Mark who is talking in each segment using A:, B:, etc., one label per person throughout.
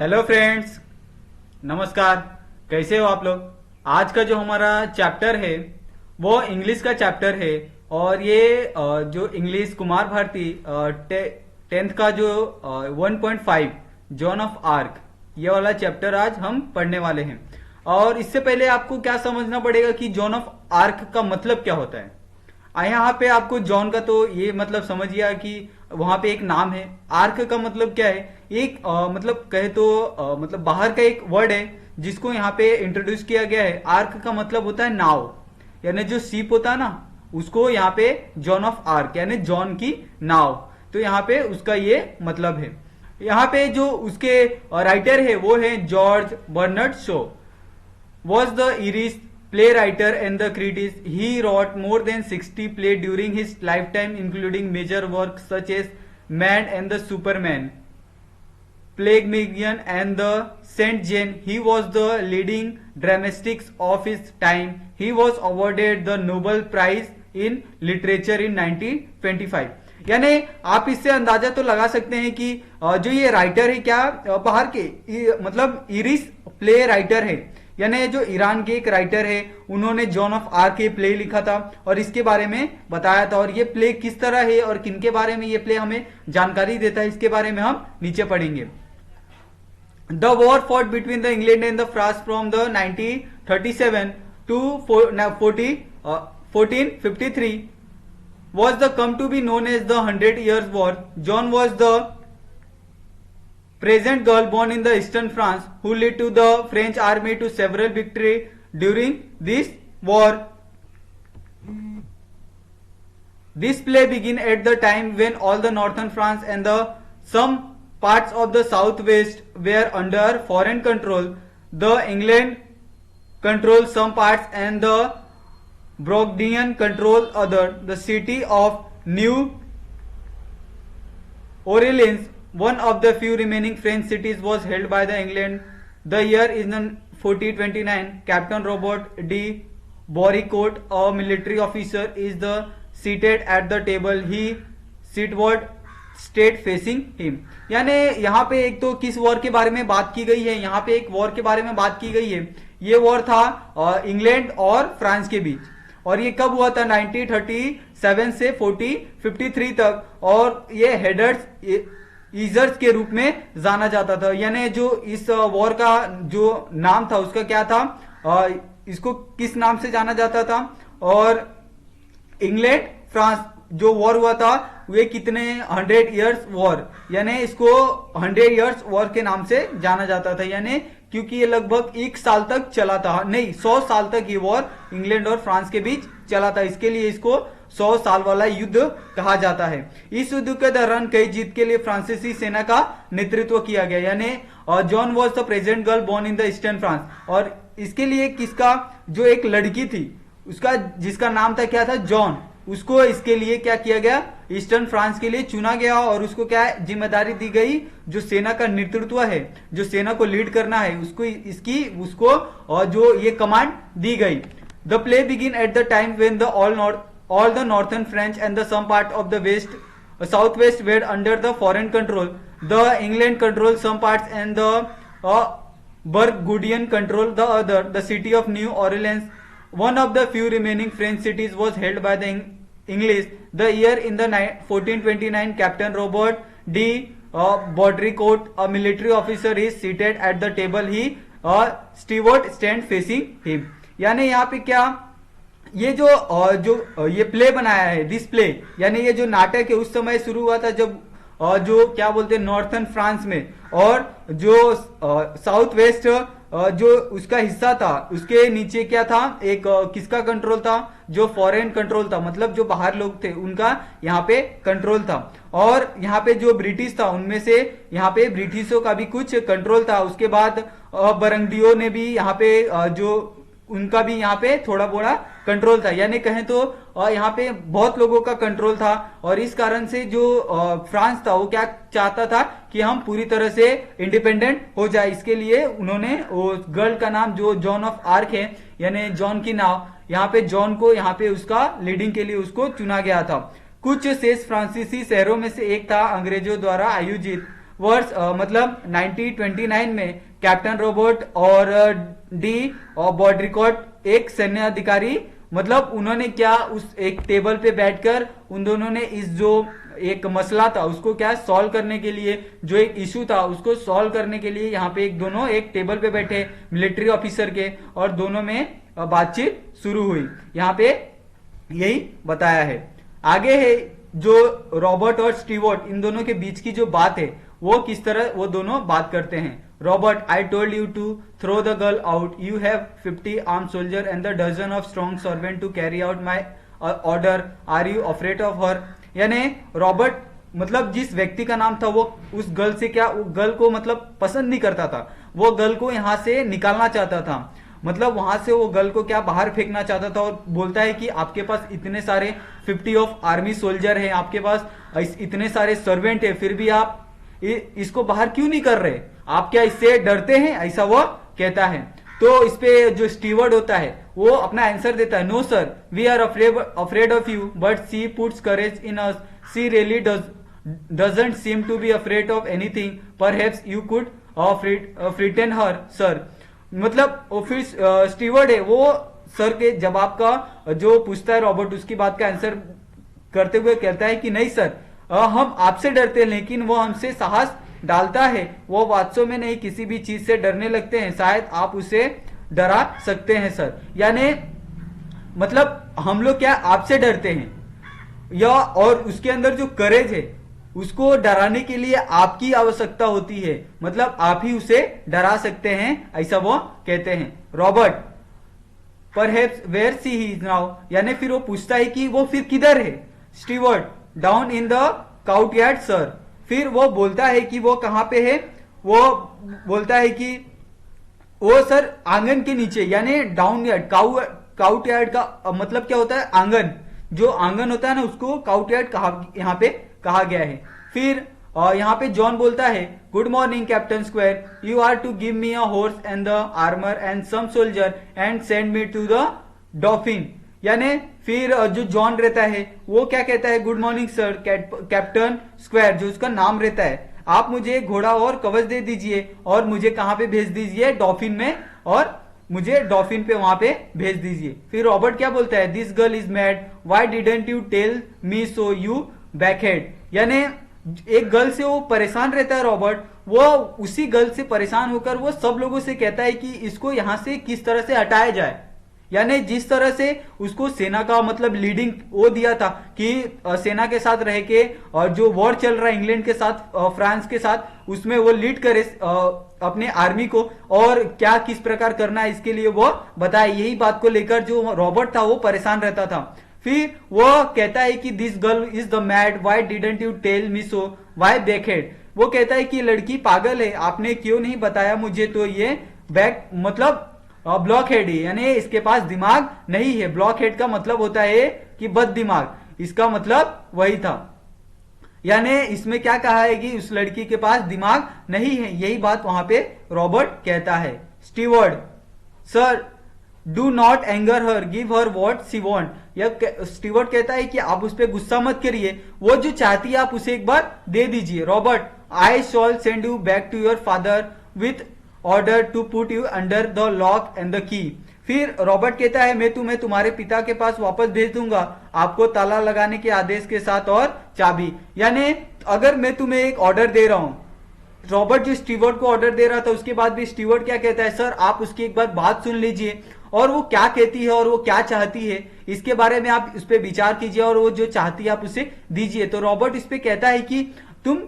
A: Hello friends, नमस्कार। कैसे हो आप लोग। आज का जो हमारा चैप्टर है वो इंग्लिश का चैप्टर है। और ये जो इंग्लिश कुमार भारती 10th का जो 1.5 जॉन ऑफ आर्क, ये वाला चैप्टर आज हम पढ़ने वाले हैं। और इससे पहले आपको क्या समझना पड़ेगा कि जॉन ऑफ आर्क का मतलब क्या होता है। यहाँ पे आपको जॉन का तो ये मतलब समझिए कि वहां पे एक नाम है। आर्क का मतलब क्या है, एक मतलब कहे तो मतलब बाहर का एक वर्ड है जिसको यहाँ पे इंट्रोड्यूस किया गया है। आर्क का मतलब होता है नाव, यानी जो शिप होता है ना, उसको यहाँ पे जॉन ऑफ आर्क यानी जॉन की नाव, तो यहाँ पे उसका ये मतलब है। यहाँ पे जो उसके राइटर है वो है George Bernard show. Was the Irish playwright and the critic. He wrote more than 60 plays during his lifetime, including major works such as Man and the Superman, Pygmalion and the Saint Jane. He was the leading dramatist of his time. He was awarded the Nobel Prize in Literature in 1925. यानी आप इससे अंदाजा तो लगा सकते हैं कि जो ये राइटर है क्या बाहर के मतलब इरिश प्ले राइटर है, यानी जो ईरान के एक राइटर है, उन्होंने जॉन ऑफ आर्क ये प्ले लिखा था और इसके बारे में बताया था। और ये प्ले किस तरह है और किनके बारे में ये प्ले हमें जानकारी देता है, इसके बारे में हम नीचे पढ़ेंगे। The war fought between the England and the France from the 1937 to 1453 was the come to be known as the 100 Years War. John was the peasant girl born in the eastern France who led to the French army to several victories during this war. This play began at the time when all the northern France and the some parts of the southwest were under foreign control. The England controlled some parts and the Burgundian controlled other. The city of New Orleans, one of the few remaining French cities, was held by the England. The year is 1429. Captain Robert de Bouricourt, a military officer, is the seated at the table. He seatward state facing him. यानी यहाँ पे एक तो किस war के बारे में बात की गई है, यहाँ पे एक वॉर के बारे में बात की गई है। ये वॉर था इंग्लैंड और फ्रांस के बीच, और ये कब हुआ था 1937 से 1453 तक। और ये हेडर्स ईजर्स के रूप में जाना जाता था। यानी जो इस वॉर का जो नाम था उसका क्या था, इसको किस नाम से जाना जाता था। और इंग्लैंड फ्रांस जो वॉर हुआ था वे कितने 100 इयर्स वॉर, यानी इसको 100 इयर्स वॉर के नाम से जाना जाता था। यानी क्योंकि ये लगभग 1 साल तक चला था, नहीं 100 साल तक ये वॉर इंग्लैंड और फ्रांस के बीच चला था, इसके लिए इसको 100 साल वाला युद्ध कहा जाता है। इस युद्ध के दौरान कई जीत के लिए फ्रांसीसी सेना का नेतृत्व किया गया। यानी John was the present girl born in the eastern France. और इसके लिए किसका जो एक लड़की थी उसका जिसका नाम था क्या था जॉन, उसको इसके लिए क्या किया गया, ईस्टर्न फ्रांस के लिए चुना गया। और उसको क्या जिम्मेदारी दी गई, जो सेना का नेतृत्व है, जो सेना को लीड करना है, उसको और जो ये कमांड दी गई। The play begin at the time when the all the northern French and the some part of the west south west were under the foreign control. The England control some parts and the Burgundian control the other. The city of New Orleans, one of the few remaining French cities, was held by the English. The year in the 1429, Captain Robert de Baudricourt, a military officer, is seated at the table. He steward stand facing him. यानी यहाँ पे क्या ये जो ये play बनाया है, this play यानी ये जो नाटक है उस समय शुरू हुआ था जब जो क्या बोलते हैं नॉर्थर्न फ्रांस में, और जो साउथ वेस्ट जो उसका हिस्सा था उसके नीचे क्या था, एक किसका कंट्रोल था, जो फॉरेन कंट्रोल था, मतलब जो बाहर लोग थे उनका यहाँ पे कंट्रोल था। और यहाँ पे जो ब्रिटिश था उनमें से यहाँ पे ब्रिटिशों का भी कुछ कंट्रोल था। उसके बाद बरंगडियो ने भी यहाँ पे जो उनका भी यहाँ पे थोड़ा बोड़ा कंट्रोल था। यानी कहें तो यहाँ पे बहुत लोगों का कंट्रोल था। और इस कारण से जो फ्रांस था वो क्या चाहता था कि हम पूरी तरह से इंडिपेंडेंट हो जाए। इसके लिए उन्होंने गर्ल का नाम जो जॉन ऑफ आर्क है, यानी जॉन की नाव, यहाँ पे जॉन को यहाँ पे उसका लीडिंग के लिए उसको चुना गया था। कुछ शेष फ्रांसीसी शहरों में से एक था अंग्रेजों द्वारा आयोजित वर्ष मतलब 1929 में कैप्टन रोबोट और डी और बॉड्रिकॉट एक सैन्य अधिकारी, मतलब उन्होंने क्या उस एक टेबल पे बैठकर उन दोनों ने इस जो एक मसला था उसको क्या सॉल्व करने के लिए, जो एक इशू था उसको सॉल्व करने के लिए यहाँ पे दोनों एक टेबल पे बैठे मिलिट्री ऑफिसर के, और दोनों में बातचीत शुरू हुई। यहाँ पे यही बताया है। आगे है जो रॉबर्ट और स्टीवर्ट इन दोनों के बीच की जो बात है वो किस तरह वो दोनों बात करते हैं। Robert, I told you to throw the girl out, you have 50 arm soldier and the dozen of strong servant to carry out my order, are you afraid of her. यानी रॉबर्ट मतलब जिस व्यक्ति का नाम था वो उस गर्ल से क्या, वो गर्ल को मतलब पसंद नहीं करता था, वो गर्ल को यहाँ से निकालना चाहता था, मतलब वहां से वो गर्ल को क्या बाहर फेंकना चाहता था, और बोलता है कि आपके पास इतने सारे 50 ऑफ आर्मी सोल्जर हैं, आपके पास इतने सारे सर्वेंट है, फिर भी आप इसको बाहर क्यों नहीं कर रहे, आप क्या इससे डरते हैं, ऐसा वो कहता है। तो इस पे जो स्टीवर्ड होता है वो अपना आंसर देता है, no sir we are afraid of you but she puts courage in us, she really doesn't seem to be afraid of anything, perhaps you could frighten her sir. मतलब वो फिर स्टीवर्ड है वो सर के जवाब का जो पूछता है रॉबर्ट, उसकी बात का आंसर करते हुए कहता है कि नहीं सर हम आपसे डरते हैं, लेकिन वो हमसे साहस डालता है, वो वास्तव में नहीं किसी भी चीज से डरने लगते हैं, शायद आप उसे डरा सकते हैं सर। यानी मतलब हम लोग क्या आपसे डरते हैं, या और उसके अंदर जो करेज है उसको डराने के लिए आपकी आवश्यकता होती है, मतलब आप ही उसे डरा सकते हैं, ऐसा वो कहते हैं। Robert, perhaps where she he is now, यानी फिर वो पूछता है कि वो फिर किधर है। Steward, down in the courtyard sir, फिर वो बोलता है कि वो कहां पे है, वो बोलता है कि वो सर आंगन के नीचे, यानी डाउन यार्ड, काउटयार्ड का मतलब क्या होता है, आंगन, जो आंगन होता है ना उसको काउटयार्ड यहाँ पे कहा गया है। फिर यहाँ पे जॉन बोलता है, good morning captain squire, you are to give me a horse and the armour and some soldier and send me to the dauphin. यानी फिर जो जॉन रहता है वो क्या कहता है, good morning sir captain square, जो उसका नाम रहता है, आप मुझे घोड़ा और कवच दे दीजिए और मुझे कहां पे भेज दीजिए, डॉफिन में, और मुझे डॉफिन पे वहां पे भेज दीजिए। फिर रॉबर्ट क्या बोलता है, this girl is mad, why didn't you tell me so you blockhead. यानी एक गर्ल से वो परेशान रहता है रॉबर्ट, वो उसी गर्ल से परेशान होकर वो सब लोगों से कहता है कि इसको यहां से किस तरह से हटाया जाए। यानी जिस तरह से उसको सेना का मतलब लीडिंग वो दिया था कि सेना के साथ रह के और जो वॉर चल रहा है इंग्लैंड के साथ फ्रांस के साथ, उसमें वो लीड करे अपने आर्मी को, और क्या किस प्रकार करना है इसके लिए वो बताए। यही बात को लेकर जो रॉबर्ट था वो परेशान रहता था। फिर वो कहता है कि this girl is the mad, why didn't you tell me so, why blockhead. वो कहता है कि लड़की पागल है, आपने क्यों नहीं बताया मुझे, तो ये बैक मतलब ब्लॉक हेड है, यानी इसके पास दिमाग नहीं है। ब्लॉक हेड का मतलब होता है कि बद दिमाग, इसका मतलब वही था। यानी इसमें क्या कहा है कि उस लड़की के पास दिमाग नहीं है, यही बात वहां पे रॉबर्ट कहता है। Steward, sir do not anger her, give her what she want. यह स्टीवर्ड कहता है कि आप उस पर गुस्सा मत करिए, वो जो चाहती है आप उसे एक बार दे दीजिए। Robert, I shall send you back to your father with order to put you under the lock and the key. फिर रॉबर्ट कहता है, मैं तुम्हें तुम्हारे पिता के पास वापस भेज दूंगा, आपको ताला लगाने के आदेश के साथ और चाबी। यानी अगर मैं तुम्हें एक ऑर्डर दे रहा हूं, रॉबर्ट जो स्टीवर्ड को ऑर्डर दे रहा था उसके बाद भी स्टीवर्ड क्या कहता है, सर आप उसकी एक बार बात सुन लीजिए और वो क्या कहती है और वो क्या चाहती है इसके बारे में आप उस पर विचार कीजिए, और वो जो चाहती है आप उसे दीजिए। तो रॉबर्ट इस पे कहता है कि तुम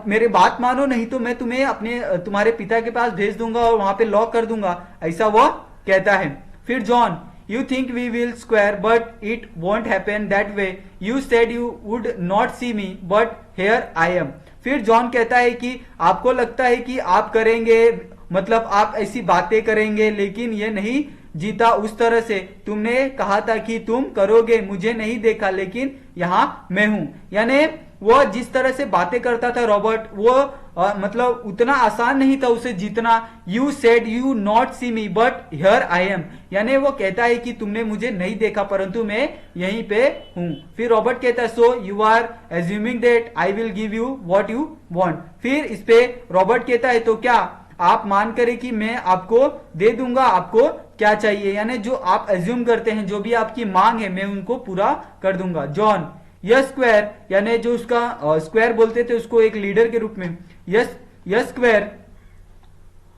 A: मेरे बात मानो, नहीं तो मैं तुम्हें तुम्हारे पिता के पास भेज दूंगा और वहां पे लॉक कर दूंगा, ऐसा वो कहता है। फिर John, you think we will squire but it won't happen that way, you said you would not see me but here I am. फिर जॉन कहता है कि आपको लगता है कि आप करेंगे, मतलब आप ऐसी बातें करेंगे, लेकिन ये नहीं जीता उस तरह से, तुमने कहा था कि तुम करोगे, मुझे नहीं देखा लेकिन यहाँ मैं हूं। यानी वो जिस तरह से बातें करता था रॉबर्ट, वो मतलब उतना आसान नहीं था उसे जीतना। You said you not see me but here I am, यानी वो कहता है कि तुमने मुझे नहीं देखा परंतु मैं यहीं पे हूं। फिर रॉबर्ट कहता है so you are assuming that I will give you what you want. फिर इस पे रॉबर्ट कहता है तो क्या आप मान करें कि मैं आपको दे दूंगा आपको क्या चाहिए, यानी जो आप एज्यूम करते हैं जो भी आपकी मांग है मैं उनको पूरा कर दूंगा। जॉन यस स्क्वायर, यानी जो उसका स्क्वायर बोलते थे उसको एक लीडर के रूप में, yes yes square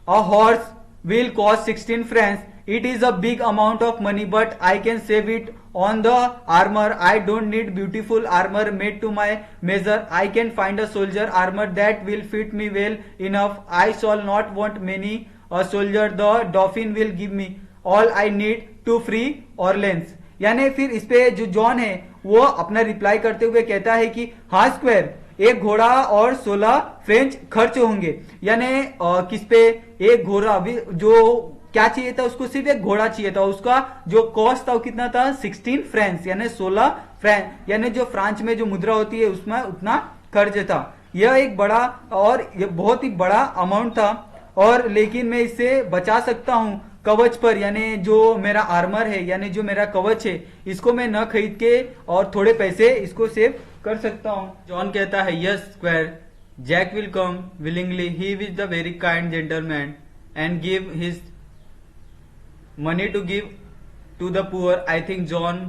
A: a horse will cost 16 francs. It is a big amount of money but I can save it on the armor. I don't need beautiful armor made to my measure. I can find a soldier armor that will fit me well enough. I shall not want many a soldier. The dauphin will give me all I need to free Orleans. यानी फिर इस पे जो John है वो अपना reply करते हुए कहता है कि हाँ स्क्वायर, एक घोड़ा और 16 फ्रेंच खर्च होंगे। यानी किस पे, एक घोड़ा भी, जो क्या चाहिए था उसको, सिर्फ एक घोड़ा चाहिए था, उसका जो कॉस्ट था वो कितना था 16 फ्रेंच, यानी 16 फ्रेंच, यानी जो फ्रांस में जो मुद्रा होती है उसमें उतना खर्च था। यह एक बड़ा और यह बहुत ही बड़ा अमाउंट था, और लेकिन मैं इससे बचा सकता हूं कवच पर, यानी जो मेरा आर्मर है, यानी जो मेरा कवच है, इसको मैं न खरीद के और थोड़े पैसे इसको सेव कर सकता हूं। जॉन कहता है yes squire, Jack will come willingly, he is the very kind gentleman and give his money to give to the poor. I think John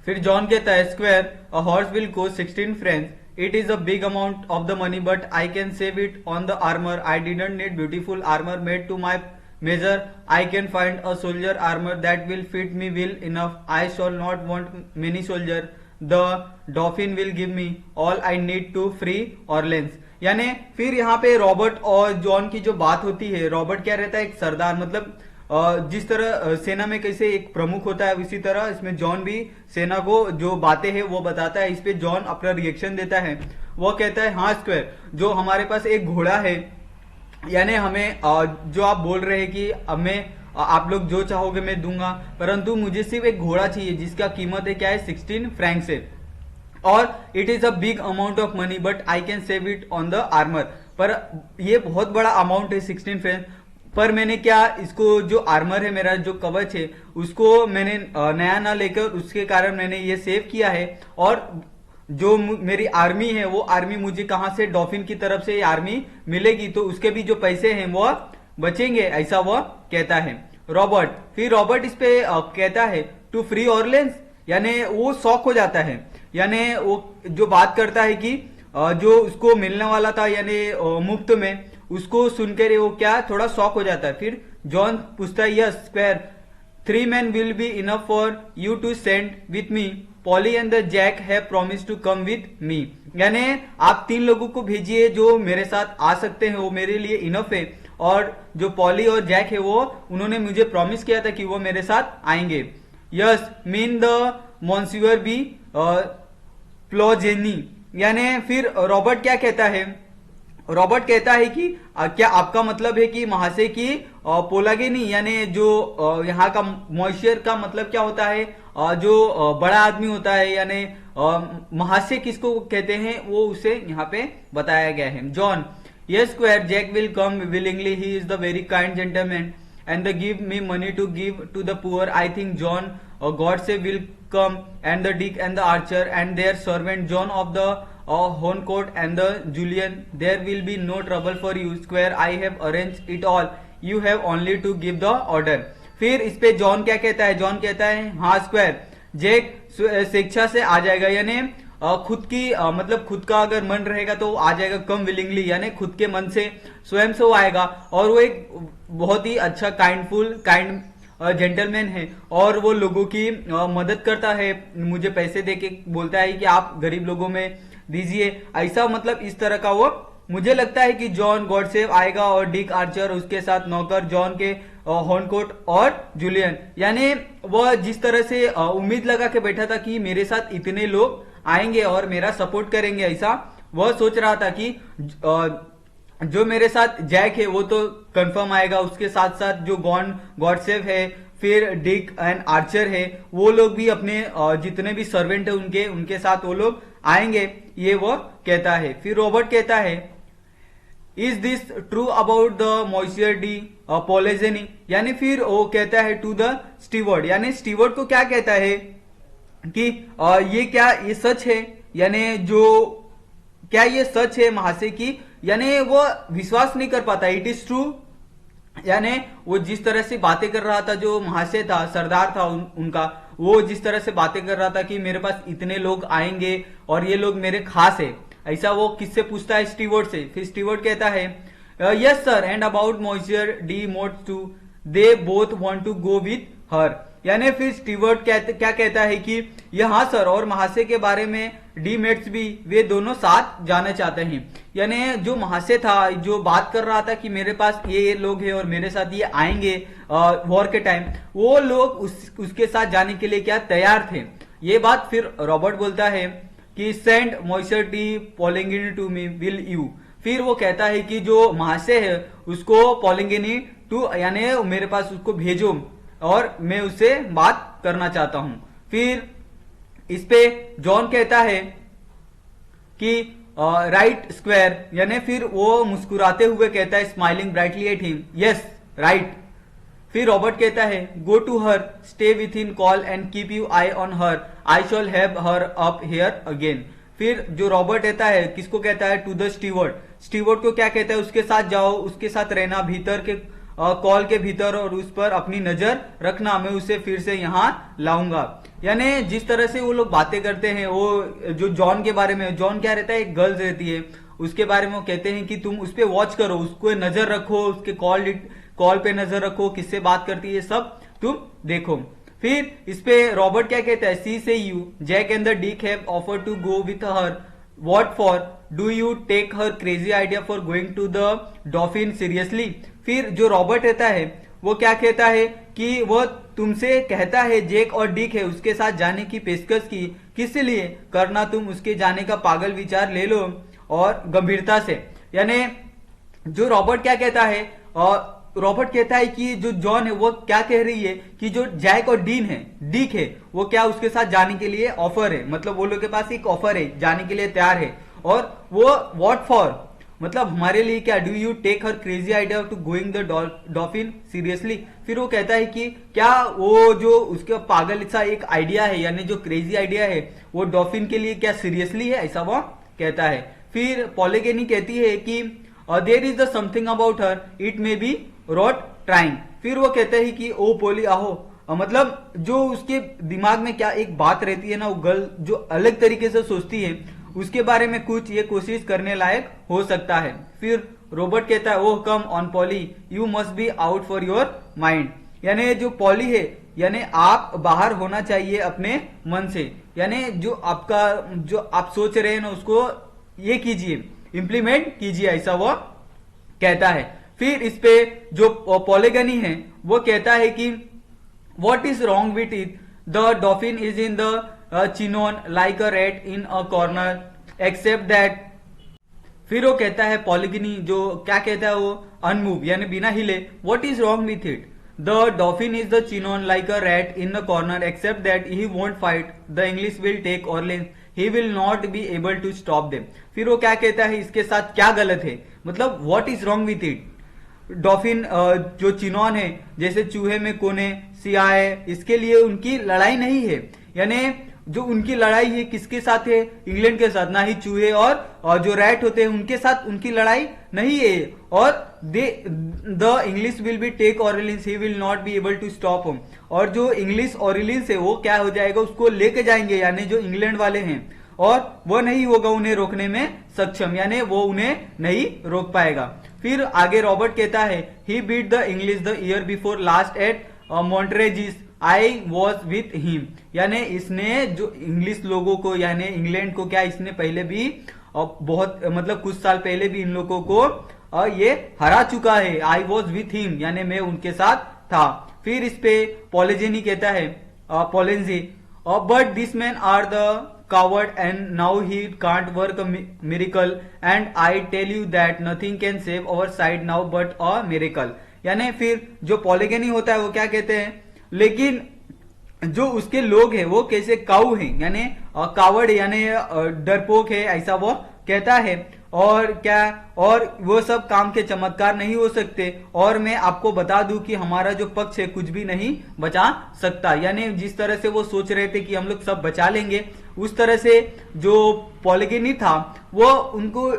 A: फिर जॉन कहता है squire a horse will cost 16 French. It is a big amount of the money but I can save it on the armour. I didn't need beautiful armour made to my measure. I can find a soldier armor that will fit me well enough. I shall not want many soldier. The dauphin will give me all I need to free Orleans. यानी फिर यहाँ पे Robert और John की जो बात होती है, रॉबर्ट क्या रहता है, एक सरदार, मतलब जिस तरह सेना में कैसे एक प्रमुख होता है उसी तरह इसमें जॉन भी सेना को जो बातें हैं वो बताता है. इस पे जॉन अपना रिएक्शन देता है. वो कहता है हाँ स्क्वायर, जो हमारे पास एक घोड़ा है, यानी हमें जो आप बोल रहे हैं कि हमें आप लोग जो चाहोगे मैं दूंगा, परंतु मुझे सिर्फ एक घोड़ा चाहिए जिसका कीमत है क्या है 16 फ्रैंक्स है, और it is a big amount of money but I can save it on the armour. पर ये बहुत बड़ा अमाउंट है 16 फ्रैंक्स, पर मैंने क्या इसको जो आर्मर है, मेरा जो कवच है, उसको मैंने नया ना लेकर उसके कारण मैंने ये सेव किया है. और जो मेरी आर्मी है वो आर्मी मुझे कहां से, डॉफिन की तरफ से ये आर्मी मिलेगी, तो उसके भी जो पैसे हैं वो बचेंगे, ऐसा वह कहता है रॉबर्ट. फिर रॉबर्ट इस पे कहता है टू फ्री ऑर्लेंस, यानी वो शॉक हो जाता है, यानी वो जो बात करता है कि जो उसको मिलने वाला था यानी मुफ्त में, उसको सुनकर वो क्या थोड़ा शॉक हो जाता है. फिर जॉन पूछता है yes square, 3 men will be enough for you to send with me. Polly and the Jack have promised to come with me. यानी आप 3 लोगों को भेजिए जो मेरे साथ आ सकते हैं, वो मेरे लिए इनफ है. और जो पॉली और जैक है वो उन्होंने मुझे प्रॉमिस किया था कि वो मेरे साथ आएंगे. Yes mean the monsieur de Poulengey. यानी फिर रॉबर्ट क्या कहता है, रॉबर्ट कहता है कि क्या आपका मतलब है कि महाशय की पोलागेनी, यानी जो यहाँ का मॉइस्चर का मतलब क्या होता है, जो बड़ा आदमी होता है, यानी महाशय किसको कहते हैं वो उसे यहाँ पे बताया गया है. John yes squire, Jack will come willingly, he is the very kind gentleman and they give me money to give to the poor. I think John Godse will come, and the Dick and the Archer and their servant John of the Horncourt and the Julian. There will be no trouble for you. Square, I have arranged it all. You have only to give the order. फिर इस पे John क्या कहता है, John कहता है हाँ square, Jack स्वेच्छा से आ जाएगा, यानी खुद की मतलब खुद का अगर मन रहेगा तो आ जाएगा. कम विलिंगली, यानी खुद के मन से स्वयं से वो आएगा, और वो एक बहुत ही अच्छा काइंड जेंटलमैन है, और वो लोगों की मदद करता है. मुझे पैसे देके बोलता है कि आप गरीब लोगों में दीजिए, ऐसा मतलब इस तरह का वो. मुझे लगता है कि जॉन गॉडसेव आएगा और डिक आर्चर उसके साथ नौकर जॉन के हॉर्नकोट और जूलियन, यानी वह जिस तरह से उम्मीद लगा के बैठा था कि मेरे साथ इतने लोग आएंगे और मेरा सपोर्ट करेंगे, ऐसा वह सोच रहा था कि जो मेरे साथ जैक है वो तो कंफर्म आएगा, उसके साथ साथ जो गॉडसेव है, फिर डिक एंड आर्चर है, वो लोग भी अपने जितने भी सर्वेंट है उनके साथ वो लोग आएंगे, ये वो कहता है। फिर रॉबर्ट कहता है is this true about the monsieur de Poulengey, यानी फिर वो कहता है टू द स्टीवर्ड, यानी स्टीवर्ड को क्या कहता है कि ये क्या ये सच है, यानी जो क्या ये सच है महाशय की, यानी वो विश्वास नहीं कर पाता, इट इज ट्रू, यानी वो जिस तरह से बातें कर रहा था, जो महाशय था सरदार था उनका, वो जिस तरह से बातें कर रहा था कि मेरे पास इतने लोग आएंगे और ये लोग मेरे खास है, ऐसा वो किससे पूछता है, स्टीवर्ड से। फिर स्टीवर्ड कहता है yes sir and about monsieur de Metz too they both want to go with her, यानी फिर स्टीवर्ड क्या कहता है कि हाँ सर, और महाशय के बारे में डी मेट्स भी वे दोनों साथ जाना चाहते हैं, यानी जो महाशय था जो बात कर रहा था कि मेरे पास ये लोग हैं और मेरे साथ ये आएंगे वॉर के टाइम, वो लोग उसके साथ जाने के लिए क्या तैयार थे। ये बात फिर रॉबर्ट बोलता है कि send monsieur de Poulengey to me will you, फिर वो कहता है कि जो महाशय है उसको पॉलिंगिनी टू यानी मेरे पास उसको भेजो और मैं उससे बात करना चाहता हूं। फिर इस पे जॉन कहता है कि राइट स्क्वायर, यानी फिर वो मुस्कुराते हुए कहता है smiling brightly at him, yes right. फिर रॉबर्ट कहता है go to her, stay with in call and keep you eye on her, I shall have her up here again. फिर जो रॉबर्ट कहता है किसको कहता है, टू द स्टीवर्ड, स्टीवर्ड को क्या कहता है, उसके साथ जाओ, उसके साथ रहना भीतर के कॉल के भीतर और उस पर अपनी नजर रखना, मैं उसे फिर से यहाँ लाऊंगा। यानी जिस तरह से वो लोग बातें करते हैं, वो जो जॉन के बारे में, जॉन क्या रहता है, एक गर्ल्स रहती है, उसके बारे में वो कहते हैं कि तुम उस पर वॉच करो, उसको नजर रखो, उसके कॉल पे नजर रखो, किससे बात करती है सब तुम देखो। फिर इस पे रॉबर्ट क्या कहता है, she says you Jack and the Dick have offer to go with her, what for, do you take her crazy idea for going to the dauphin seriously. फिर जो रॉबर्ट रहता है वो क्या कहता है कि वह तुमसे कहता है जेक और डिक है उसके साथ जाने की पेशकश की, किस लिए करना, तुम उसके जाने का पागल विचार ले लो और गंभीरता से। यानी जो रॉबर्ट क्या कहता है, और रॉबर्ट कहता है कि जो जॉन है वो क्या कह रही है कि जो जैक और डिक है वो क्या उसके साथ जाने के लिए ऑफर है, मतलब वो लोग के पास एक ऑफर है, जाने के लिए तैयार है। और वो व्हाट फॉर, मतलब हमारे लिए क्या, do you take her crazy idea to going the dolphin seriously. फिर वो कहता है कि क्या वो जो उसका पागल सा एक आइडिया है, यानी जो क्रेजी आइडिया है वो डॉल्फिन के लिए क्या सीरियसली है, ऐसा वो कहता है। फिर पॉलीगेनी कहती है कि there is the something about her, it may be rot trying. फिर वो कहते हैं कि ओ पोली आहो, मतलब जो उसके दिमाग में क्या एक बात रहती है ना, वो गर्ल जो अलग तरीके से सोचती है, उसके बारे में कुछ ये कोशिश करने लायक हो सकता है। फिर रॉबर्ट कहता है oh come on Polly, you must be out for your mind, यानी जो पॉली है यानी आप बाहर होना चाहिए अपने मन से, यानी जो आप सोच रहे हैं ना उसको ये कीजिए, इम्प्लीमेंट कीजिए, ऐसा वो कहता है। फिर इस पे जो पॉलीगनी है वो कहता है कि what is wrong with it, the dolphin is in the Chinon like a rat in a corner except that. फिर वो कहता है पॉलीगनी जो क्या कहता है वो अनमूव यानी बिना हिले, what is wrong with it, the dolphin is the Chinon like a rat in the corner except that he won't fight, the English will take Orleans, he will not be able to stop them. फिर वो क्या कहता है इसके साथ क्या गलत है, मतलब what is wrong with it, dolphin जो चिनोन है जैसे चूहे में कोने सियाए, इसके लिए उनकी लड़ाई नहीं है, यानी जो उनकी लड़ाई है किसके साथ है, इंग्लैंड के साथ, ना ही चूहे और जो रैट होते हैं उनके साथ उनकी लड़ाई नहीं है। और the English will be take Orleans, he will not be able to stop him, और जो इंग्लिश ऑरिलिंस है वो क्या हो जाएगा, उसको लेके जाएंगे, यानी जो इंग्लैंड वाले हैं, और वो नहीं होगा उन्हें रोकने में सक्षम, यानी वो उन्हें नहीं रोक पाएगा। फिर आगे रॉबर्ट कहता है he beat the English the year before last at Montargis, I was with him, यानी इसने जो इंग्लिश लोगों को यानी इंग्लैंड को क्या इसने पहले भी बहुत मतलब कुछ साल पहले भी इन लोगों को ये हरा चुका है, आई वॉज विथ हिम यानी मैं उनके साथ था। फिर इस पे पॉलिजेनी कहता है Poulengey but this man are the coward and now he can't work a miracle and I tell you that nothing can save our side now but a miracle। यानी फिर जो पॉलीगनी होता है वो क्या कहते हैं, लेकिन जो उसके लोग हैं वो कैसे काऊ हैं, यानी कावड़ यानी डरपोक है, ऐसा वो कहता है। और क्या, और वो सब काम के चमत्कार नहीं हो सकते, और मैं आपको बता दूं कि हमारा जो पक्ष है कुछ भी नहीं बचा सकता। यानी जिस तरह से वो सोच रहे थे कि हम लोग सब बचा लेंगे, उस तरह से जो पॉलीगनी था वो उनको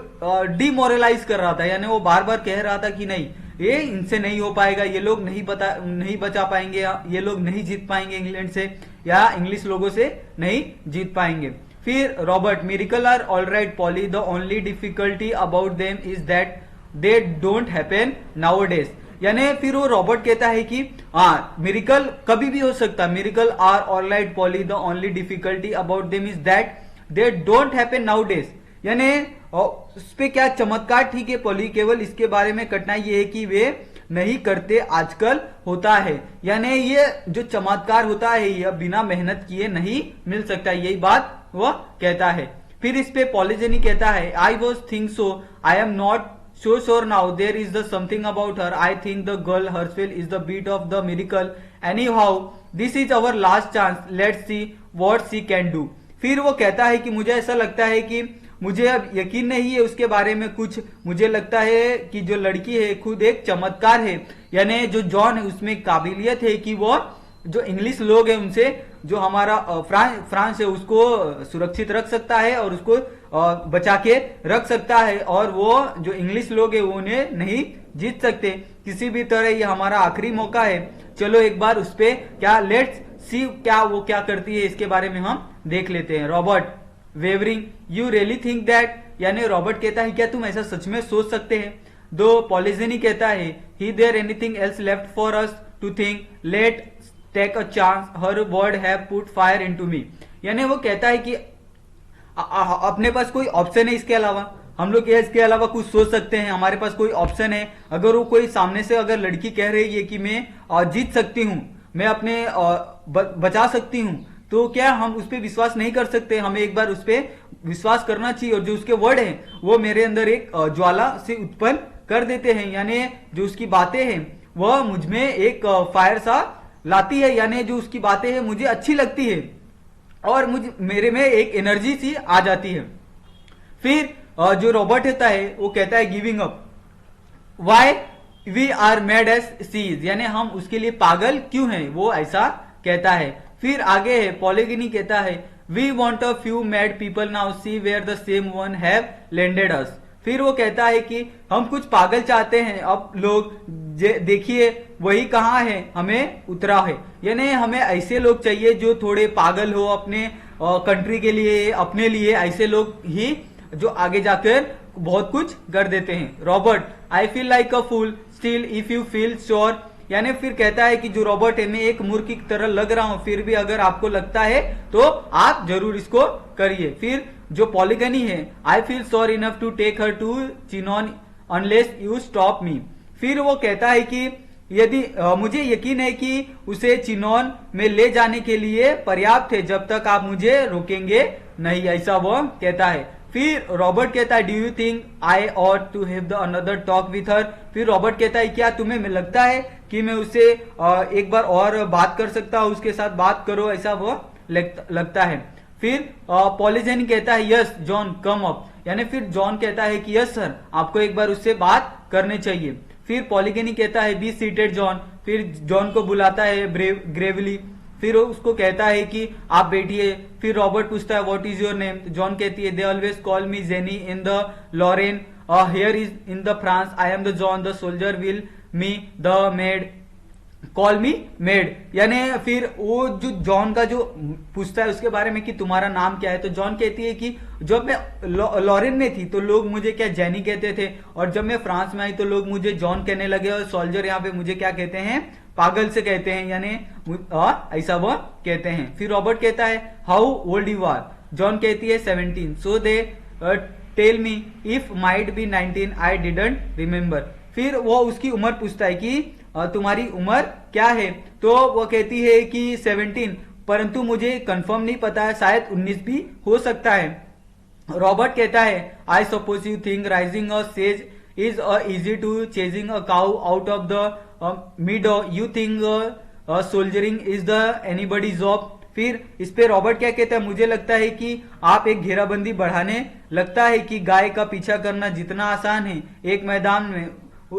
A: डिमोरलाइज कर रहा था। यानी वो बार बार कह रहा था कि नहीं, ये इनसे नहीं हो पाएगा, ये लोग नहीं बचा पाएंगे, ये लोग नहीं जीत पाएंगे इंग्लैंड से, या इंग्लिश लोगों से नहीं जीत पाएंगे। फिर Robert, miracle are all right Polly, the only difficulty about them is that they don't happen nowadays. यानी फिर वो रॉबर्ट कहता है कि हाँ, मिरेकल कभी भी हो सकता, miracle are all right Polly, the only difficulty about them is that they don't happen nowadays. यानी उस पे क्या चमत्कार ठीक है पॉली, केवल इसके बारे में कठिनाई ये है कि वे नहीं करते, आजकल होता है। यानी ये जो चमत्कार होता है यह बिना मेहनत किए नहीं मिल सकता, यही बात वो कहता है। फिर इस पे पॉलीजेनी कहता है, I was think so, I am not so sure now, there is the something about her, I think the girl herself is the beat of the miracle, anyhow this is our last chance, let's see what she can do। फिर वो कहता है कि मुझे ऐसा लगता है कि मुझे अब यकीन नहीं है उसके बारे में कुछ, मुझे लगता है कि जो लड़की है खुद एक चमत्कार है। यानी जो जॉन है उसमें काबिलियत है कि वो जो इंग्लिश लोग हैं उनसे जो हमारा फ्रांस है उसको सुरक्षित रख सकता है और उसको बचा के रख सकता है, और वो जो इंग्लिश लोग हैं वो उन्हें नहीं जीत सकते किसी भी तरह। ये हमारा आखिरी मौका है, चलो एक बार उस पे क्या लेट्स सी क्या वो क्या करती है, इसके बारे में हम देख लेते हैं। Robert wavering, you really think that, यानी रॉबर्ट कहता है क्या तुम ऐसा सच में सोच सकते हैं। दो पॉलीजेनी कहता है, he there anything else left for us to think, let take a chance, her word have put fire into me. यानी वो कहता है कि अपने पास कोई ऑप्शन है इसके अलावा, हम लोग इसके अलावा कुछ सोच सकते हैं, हमारे पास कोई ऑप्शन है। अगर वो कोई सामने से अगर लड़की कह रही है कि मैं जीत सकती हूँ, मैं अपने बचा सकती हूँ, तो क्या हम उस पर विश्वास नहीं कर सकते, हमें एक बार उस पर विश्वास करना चाहिए। और जो उसके वर्ड है वो मेरे अंदर एक ज्वाला से उत्पन्न कर देते हैं, यानी जो उसकी बातें हैं वह मुझमें एक फायर सा लाती है, यानी जो उसकी बातें हैं मुझे अच्छी लगती है और मुझे मेरे में एक एनर्जी सी आ जाती है। फिर जो रॉबर्ट होता है वो कहता है giving up, why we are made as sees, यानी हम उसके लिए पागल क्यों हैं, वो ऐसा कहता है। फिर आगे है पॉलीगिनी कहता है, we want a few mad people now see where the same one have landed us. फिर वो कहता है कि हम कुछ पागल चाहते हैं, अब लोग देखिए वही कहाँ है, हमें उतरा है। यानी हमें ऐसे लोग चाहिए जो थोड़े पागल हो अपने कंट्री के लिए, अपने लिए, ऐसे लोग ही जो आगे जाकर बहुत कुछ कर देते हैं। Robert, I feel like a fool still if you feel sure, यानी फिर कहता है कि जो रॉबर्ट है मैं एक मूर्ख की तरह लग रहा हूं, फिर भी अगर आपको लगता है तो आप जरूर इसको करिए। फिर जो पॉलीगनी है, I feel sure enough to take her to Chinon unless you stop me. फिर वो कहता है कि यदि मुझे यकीन है कि उसे चिनॉन में ले जाने के लिए पर्याप्त है जब तक आप मुझे रोकेंगे नहीं, ऐसा वो कहता है। फिर रॉबर्ट कहता है, do you think I ought to have the another talk with her. फिर रॉबर्ट कहता है क्या तुम्हें लगता है कि मैं उससे एक बार और बात कर सकता हूं, उसके साथ बात करो, ऐसा वो लगता है। फिर पॉलीजेनी कहता है, यस जॉन कम अप, यानी फिर जॉन कहता है कि यस सर, आपको एक बार उससे बात करनी चाहिए। फिर पॉलीगनी कहता है, बी सीटेड जॉन, फिर जॉन को बुलाता है ग्रेवली, फिर उसको कहता है कि आप बैठिए। फिर रॉबर्ट पूछता है what is your name, Joan कहती है, they always call me Jenny in the Lorraine, here is in the France, I am the Joan the soldier, will me the maid call me maid. यानी फिर वो जो John का जो पूछता है उसके बारे में कि तुम्हारा नाम क्या है, तो जॉन कहती है कि जब मैं लॉरेन में थी तो लोग मुझे क्या जेनी कहते थे, और जब मैं फ्रांस में आई तो लोग मुझे जॉन कहने लगे, और सोल्जर यहाँ पे मुझे क्या कहते हैं, पागल से कहते हैं, यानी ऐसा वो कहते हैं। फिर रॉबर्ट कहता है, how old you are, Joan कहती है 17, so they tell me if might be 19, I didn't remember. फिर वो उसकी उम्र पूछता है कि तुम्हारी उम्र क्या है, तो वो कहती है कि 17, परंतु मुझे कंफर्म नहीं पता है, शायद 19 भी हो सकता है। रॉबर्ट कहता है I suppose you think raising a sage is easy to chasing a cow out of the meadow, you think soldiering is the anybody job. फिर इस पे रॉबर्ट क्या कहता है, मुझे लगता है कि आप एक घेराबंदी बढ़ाने लगता है कि गाय का पीछा करना जितना आसान है एक मैदान में,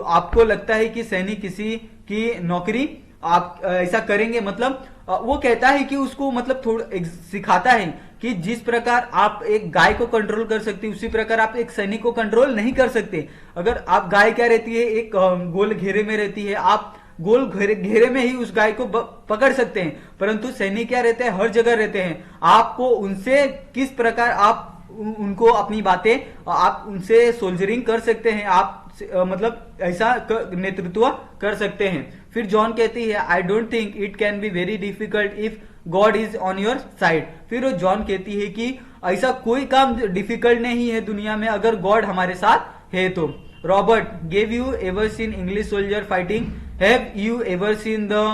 A: आपको लगता है कि सैनिक किसी की नौकरी आप ऐसा करेंगे। मतलब वो कहता है कि उसको मतलब थोड़ा सिखाता है कि जिस प्रकार आप एक गाय को कंट्रोल कर सकते उसी प्रकार आप एक सैनिक को कंट्रोल नहीं कर सकते। अगर आप गाय क्या रहती है, एक गोल घेरे में रहती है, आप गोल घेरे में ही उस गाय को पकड़ सकते हैं, परंतु सैनिक क्या रहते हैं, हर जगह रहते हैं। आपको उनसे किस प्रकार आप उनको अपनी बातें आप उनसे सोल्जरिंग कर सकते हैं, आप मतलब ऐसा नेतृत्व कर सकते हैं। फिर जॉन कहती है I don't think it can be very difficult if God is on your side. फिर वो जॉन कहती है कि ऐसा कोई काम डिफिकल्ट नहीं है दुनिया में अगर गॉड हमारे साथ है तो। Robert gave you ever seen English soldier fighting, have you ever seen the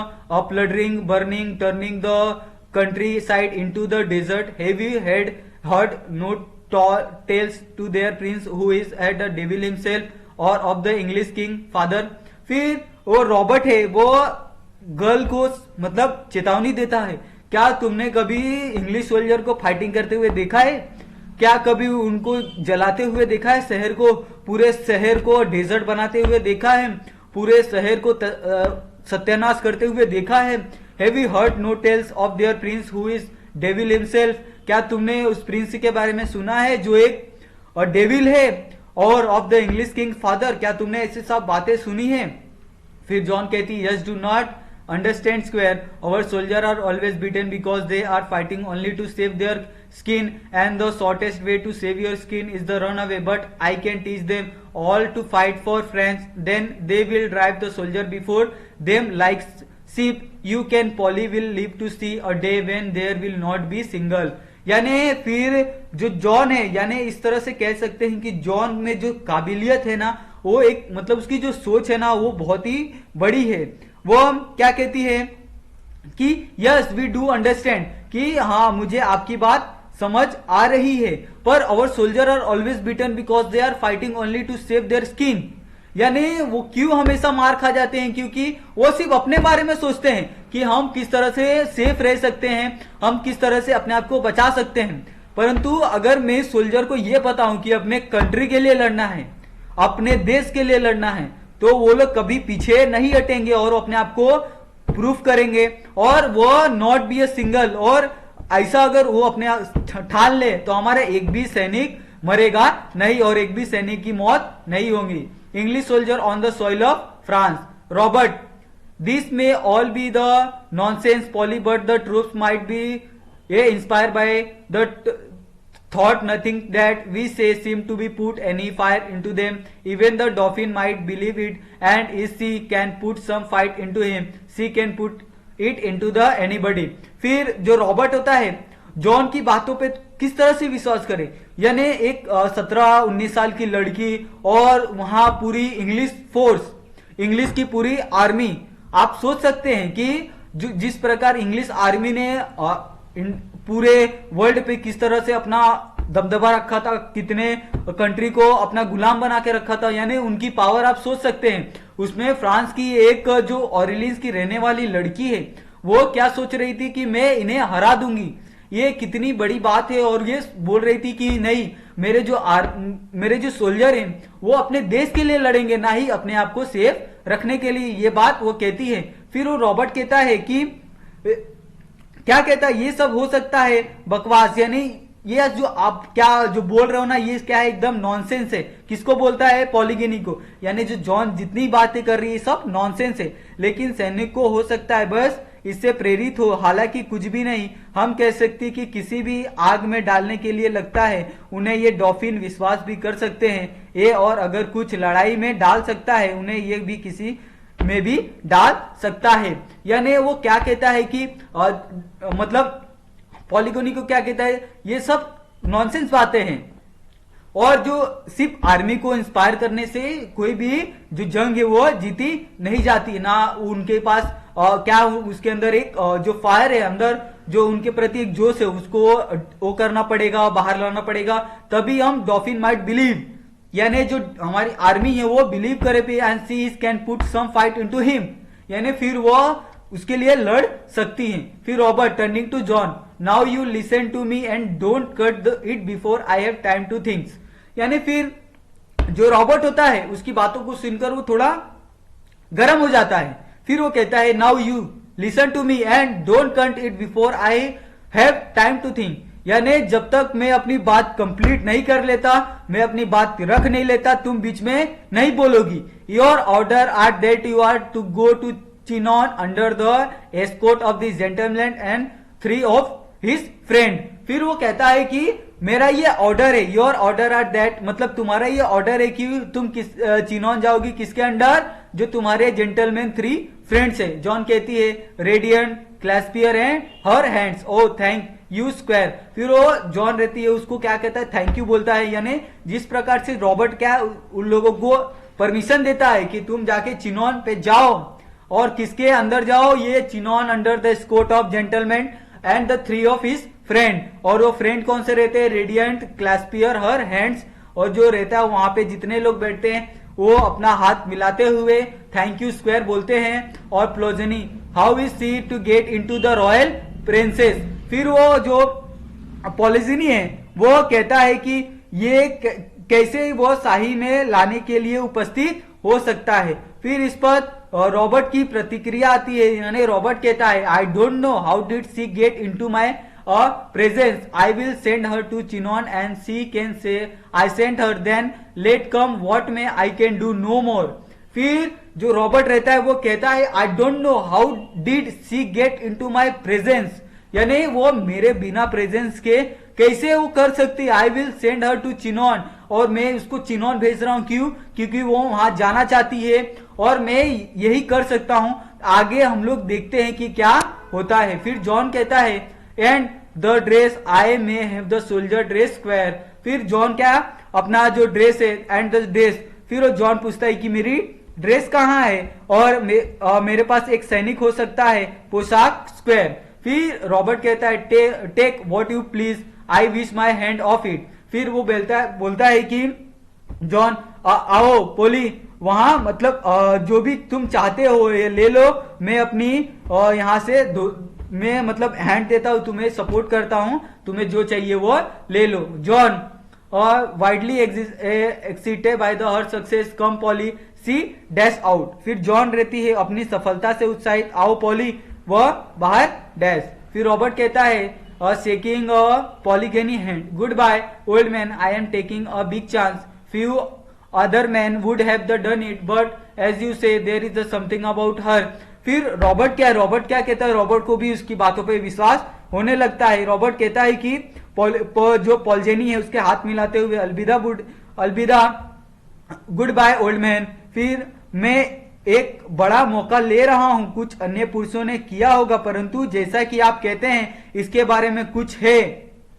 A: plundering burning turning the countryside into the desert, have you heard no tales to their prince who is at the devil himself or of the English king father। फिर वो Robert है वो girl को मतलब चेतावनी देता है, क्या तुमने कभी इंग्लिश सोल्जर को फाइटिंग करते हुए देखा है, क्या कभी उनको जलाते हुए देखा है, शहर को पूरे शहर को डेजर्ट बनाते हुए देखा है, पूरे शहर को सत्यानाश करते हुए देखा है। Have you heard no tales of their prince who is devil himself, क्या तुमने उस प्रिंस के बारे में सुना है जो एक डेविल है, और of the English king father, क्या तुमने ऐसी सब बातें सुनी है। फिर जॉन कहती है yes do not understand squire, our soldier are always beaten because they are fighting only to save their skin and the shortest way to save your skin is the run away, but I can teach them all to fight for friends, then they will drive the soldier before them like sheep, you can Polly will live to see a day when there will not be single। यानी फिर जो John है, यानी इस तरह से कह सकते हैं कि जॉन में जो काबिलियत है ना, वो एक मतलब उसकी जो सोच है ना वो बहुत ही बड़ी है। वो क्या कहती है कि यस वी डू अंडरस्टैंड, कि हाँ मुझे आपकी बात समझ आ रही है, पर our soldier are always beaten because they are fighting only to save their skin. यानी वो क्यों हमेशा मार खा जाते हैं, क्योंकि वो सिर्फ अपने बारे में सोचते हैं कि हम किस तरह से सेफ रह सकते हैं, हम किस तरह से अपने आप को बचा सकते हैं। परंतु अगर मैं सोल्जर को यह पता हूं कि अपने कंट्री के लिए लड़ना है, अपने देश के लिए लड़ना है, तो वो लोग कभी पीछे नहीं हटेंगे और अपने आप को प्रूफ करेंगे, और वो नॉट बी ए सिंगल। और ऐसा अगर वो अपने ठान ले तो हमारा एक भी सैनिक मरेगा नहीं और एक भी सैनिक की मौत नहीं होगी। English soldier on the soil of France, Robert, this may all be the nonsense Polly, but the troops might be inspired by the thought nothing that we say seem to be put any fire into them, even the Dauphin might believe it, and if she can put some fight into him, she can put it into the anybody। फिर जो Robert होता है John की बातों पे किस तरह से विश्वास करे, यानी एक 17-19 साल की लड़की और वहां पूरी इंग्लिश फोर्स, इंग्लिश की पूरी आर्मी, आप सोच सकते हैं कि जिस प्रकार इंग्लिश आर्मी ने पूरे वर्ल्ड पे किस तरह से अपना दबदबा रखा था, कितने कंट्री को अपना गुलाम बना के रखा था, यानी उनकी पावर आप सोच सकते हैं। उसमें फ्रांस की एक जो ऑरिलीज की रहने वाली लड़की है वो क्या सोच रही थी कि मैं इन्हें हरा दूंगी, ये कितनी बड़ी बात है, और ये बोल रही थी कि नहीं मेरे जो सोल्जर हैं वो अपने देश के लिए लड़ेंगे, ना ही अपने आप को सेफ रखने के लिए, ये बात वो कहती है। फिर वो रॉबर्ट कहता है कि क्या कहता है, ये सब हो सकता है बकवास, यानी ये जो आप क्या जो बोल रहे हो ना ये क्या है, एकदम नॉनसेंस है। किसको बोलता है, पॉलीगिनी को, यानी जो जॉन जितनी बातें कर रही है सब नॉनसेंस है। लेकिन सैनिक को हो सकता है बस इससे प्रेरित हो, हालांकि कुछ भी नहीं। हम कह सकते कि किसी भी आग में डालने के लिए लगता है, उन्हें ये डॉफिन विश्वास भी कर सकते हैं ये, और अगर कुछ लड़ाई में डाल सकता है उन्हें ये भी किसी में भी डाल सकता है। यानी वो क्या कहता है कि मतलब पॉलीगोनी को क्या कहता है, ये सब नॉनसेंस बातें हैं, और जो सिर्फ आर्मी को इंस्पायर करने से कोई भी जो जंग है वो जीती नहीं जाती, ना उनके पास क्या उसके अंदर एक जो फायर है अंदर, जो उनके प्रति एक जोश है, उसको वो करना पड़ेगा, बाहर लाना पड़ेगा, तभी हम डॉल्फिन माइट बिलीव, यानी जो हमारी आर्मी है वो बिलीव करे पे, and she can put some fight into him, यानी फिर वो उसके लिए लड़ सकती हैं। फिर Robert turning to Joan, now you listen to me and don't cut it before I have time to thinks, यानी फिर जो रॉबर्ट होता है उसकी बातों को सुनकर वो थोड़ा गर्म हो जाता है। फिर वो कहता है now you listen to me and don't cut it before I have time to think, यानी जब तक मैं अपनी बात कंप्लीट नहीं कर लेता, मैं अपनी बात रख नहीं लेता, तुम बीच में नहीं बोलोगी। Your order are that you are to go to Chinon under the escort of the gentleman and 3 of his friend. फिर वो कहता है कि मेरा ये ऑर्डर है, योर ऑर्डर आर दैट, मतलब तुम्हारा ये ऑर्डर है कि तुम किस चिनॉन जाओगी, किसके अंडर, जो तुम्हारे जेंटलमैन 3 फ्रेंड्स है। जॉन कहती है radiant, clasping and her hands, oh thank you squire. फिर वो जॉन रहती है उसको क्या कहता है, थैंक यू बोलता है, यानी जिस प्रकार से रॉबर्ट क्या उन लोगों को परमिशन देता है कि तुम जाके चिनॉन पे जाओ, और किसके अंदर जाओ, ये chinon under the escort of gentleman and the 3 of his friend. और वो फ्रेंड कौन से रहते हैं, रेडियंट, क्लैस्पियर, हर हैंड्स, और जो रहता है वहां पे जितने लोग बैठते हैं वो अपना हाथ मिलाते हुए थैंक यू स्क्वायर बोलते हैं। और Poulengey, how is she to get into the royal princess. फिर वो जो पॉलिजिनी है वो कहता है कि ये कैसे वो शाही में लाने के लिए उपस्थित हो सकता है। फिर इस पर रॉबर्ट की प्रतिक्रिया आती है, यानी रॉबर्ट कहता है I don't know how did she get into my presence, I will send her to Chinon and she can say I send her, then let come what may I can do no more. फिर जो Robert रहता है वो कहता है I don't know how did she get into my presence, यानी वो मेरे बिना प्रेजेंस के कैसे वो कर सकती है। I will send her to Chinon, और मैं उसको चिनॉन भेज रहा हूं, क्यों, क्योंकि वो वहां जाना चाहती है और मैं यही कर सकता हूं। आगे हम लोग देखते हैं कि क्या होता है। फिर जॉन कहता है and the dress I may have the soldier dress square. फिर जॉन क्या अपना जो ड्रेस है एंड द ड्रेस, फिर वो जॉन पूछता है कि मेरी ड्रेस कहाँ है, और मेरे पास एक सैनिक हो सकता है, पोशाक स्क्वायर। फिर रॉबर्ट कहता है take what you please, I wish my hand off it. फिर वो बोलता है कि जॉन आओ पोली, वहां मतलब जो भी तुम चाहते हो ये ले लो, मैं अपनी यहाँ से मैं मतलब हैंड देता हूँ तुम्हें, सपोर्ट करता हूँ, तुम्हें जो चाहिए वो ले लो। जॉन और wildly excited by the her success, come Polly she dash out. फिर जॉन रहती है अपनी सफलता से उत्साहित, आओ पॉली, वह बाहर डैश। फिर रॉबर्ट कहता है shaking Poulengey hand, good bye old man, I am taking a big chance, few other man would have done it, but as you say there is something about her. फिर Robert क्या कहता है, Robert को भी उसकी बातों पे विश्वास होने लगता है। रॉबर्ट कहता है कि जो पॉलजेनी है उसके हाथ मिलाते हुए अलविदा गुड बाय ओल्ड मैन। फिर मैं एक बड़ा मौका ले रहा हूं, कुछ अन्य पुरुषों ने किया होगा, परंतु जैसा कि आप कहते हैं इसके बारे में कुछ है,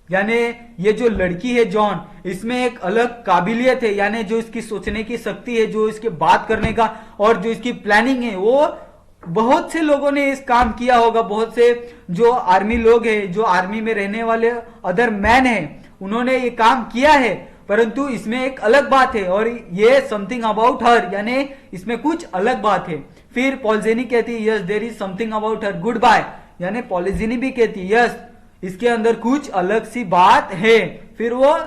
A: यानी ये जो लड़की है जॉन, इसमें एक अलग काबिलियत है, यानी जो इसकी सोचने की शक्ति है, जो इसके बात करने का और जो इसकी प्लानिंग है, वो बहुत से लोगों ने इस काम किया होगा, बहुत से जो आर्मी लोग हैं, जो आर्मी में रहने वाले अदर मैन हैं, उन्होंने ये काम किया है, परंतु इसमें एक अलग बात है और ये समथिंग अबाउट हर, यानी इसमें कुछ अलग बात है। फिर पॉलजेनी कहती है yes there is something about her, goodbye, यानी पॉलजेनी भी कहती है यस इसके अंदर कुछ अलग सी बात है। फिर वो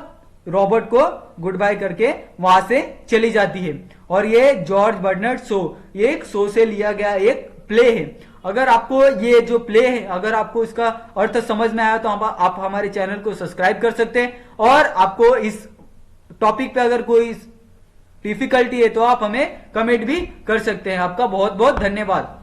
A: रॉबर्ट को गुड बाय करके वहां से चली जाती है। और ये जॉर्ज बर्नार्ड शो, ये एक शो से लिया गया एक प्ले है। अगर आपको ये जो प्ले है, अगर आपको इसका अर्थ समझ में आया तो आप हमारे चैनल को सब्सक्राइब कर सकते हैं, और आपको इस टॉपिक पे अगर कोई डिफिकल्टी है तो आप हमें कमेंट भी कर सकते हैं। आपका बहुत बहुत धन्यवाद।